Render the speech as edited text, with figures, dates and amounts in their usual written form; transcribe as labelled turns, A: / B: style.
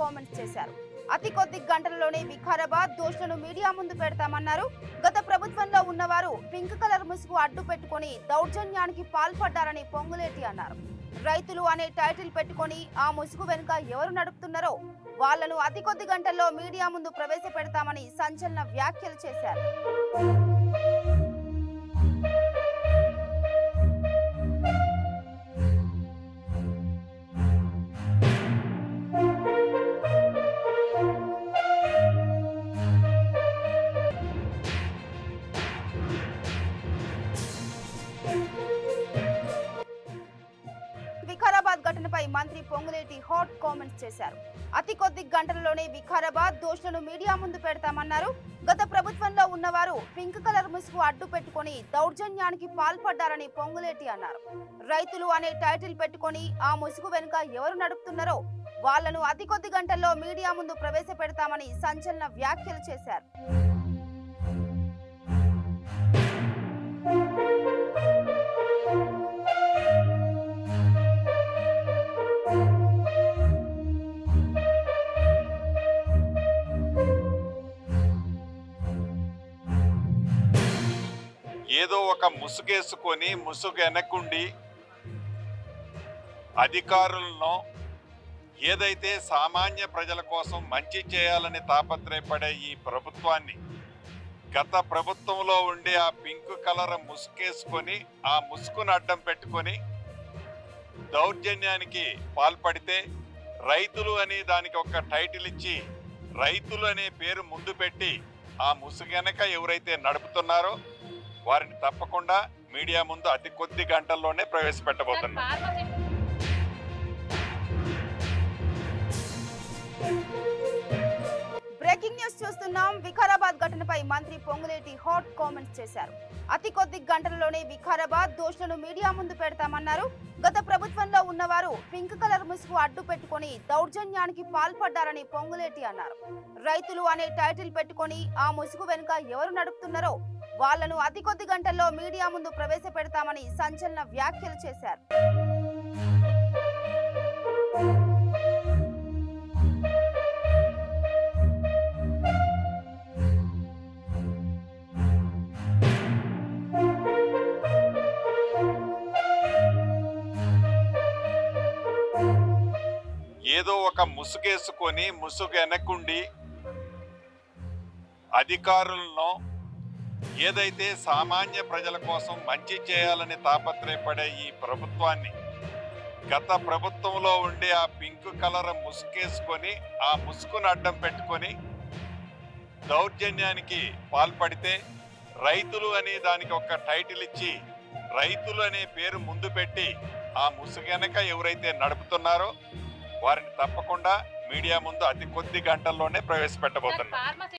A: Comments చేశారు. అతి కొద్ది గంటలలోనే వికారాబాద్ దోషులను మీడియా ముందు పెడతామన్నారు. గత ప్రభుత్వంలో ఉన్నవారు పింక్ కలర్ ముసుగు అడ్డు పెట్టుకొని దౌర్జన్యానికి పాల్పడ్డారని పొంగులేటి అన్నారు. రైతులు అనే టైటిల్ పెట్టుకొని ఆ ముసుగు వెనుక ఎవరు నడుపుతున్నారో వాళ్లను అతి కొద్ది గంటల్లో మీడియా ముందు ప్రవేశపెడతామని సంచలన వ్యాఖ్యలు చేశారు. వికారాబాద్ ఘటనపై మంత్రి పొంగులేటి హాట్ కామెంట్స్ చేశారు. అతి కొద్ది గంటలలోనే వికారాబాద్ దోషులను మీడియా ముందు పెడతామన్నారు. గత ప్రభుత్వంలో ఉన్నవారు పింక్ కలర్ ముసుగు అడ్డు పెట్టుకొని దౌర్జన్యానికి పాల్పడ్డారని పొంగులేటి అన్నారు. రైతులు అనే టైటిల్ పెట్టుకొని ఆ ముసుగు వెనుక ఎవరు నడుపుతున్నారో వాళ్లను అతి కొద్ది గంటల్లో మీడియా ముందు ప్రవేశపెడతామని సంచలన వ్యాఖ్యలు చేశారు.
B: ఏదో ఒక ముసుగేసుకొని ముసుగు వెనకుండి అధికారులను ఏదైతే సామాన్య ప్రజల కోసం మంచి చేయాలని తాపత్రయపడే ఈ ప్రభుత్వాన్ని గత ప్రభుత్వంలో ఉండే ఆ పింక్ కలర్ ముసుగేసుకొని ఆ ముసుగును అడ్డం పెట్టుకొని దౌర్జన్యానికి పాల్పడితే రైతులు అని దానికి ఒక టైటిల్ ఇచ్చి రైతులు అనే పేరు ముందు పెట్టి ఆ ముసుగు వెనక ఎవరైతే నడుపుతున్నారో వారిని తప్పకుండా మీడియా ముందు అతి కొద్ది గంటల్లోనే ప్రవేశపెట్టబోతున్నారు.
A: బ్రేకింగ్ న్యూస్ చూస్తున్నాం. వికారాబాద్ ఘటనపై మంత్రి పొంగులేటి హాట్ కామెంట్స్ చేశారు. అతి కొద్ది గంటలలోనే వికారాబాద్ దోషులను మీడియా ముందు పెడతామన్నారు. గత ప్రభుత్వంలో ఉన్నవారు పింక్ కలర్ ముసుగు అడ్డు పెట్టుకొని దౌర్జన్యానికి పాల్పడ్డారని పొంగులేటి అన్నారు. రైతులు అనే టైటిల్ పెట్టుకొని ఆ ముసుగు వెనుక ఎవరు నడుపుతున్నారో వాళ్లను అతి కొద్ది గంటల్లో మీడియా ముందు ప్రవేశపెడతామని సంచలన వ్యాఖ్యలు చేశారు.
B: ఏదో ఒక ముసుగేసుకొని ముసుగు వెనకుండి అధికారులను ఏదైతే సామాన్య ప్రజల కోసం మంచి చేయాలని తాపత్రయపడే ఈ ప్రభుత్వాన్ని గత ప్రభుత్వంలో ఉండే ఆ పింక్ కలర్ ముసుగేసుకొని ఆ ముసుగును అడ్డం పెట్టుకొని దౌర్జన్యానికి పాల్పడితే రైతులు అని దానికి ఒక టైటిల్ ఇచ్చి రైతులు అనే పేరు ముందు పెట్టి ఆ ముసుగు వెనక ఎవరైతే నడుపుతున్నారో వారిని తప్పకుండా మీడియా ముందు అతి కొద్ది గంటల్లోనే ప్రవేశపెట్టబోతున్నారు.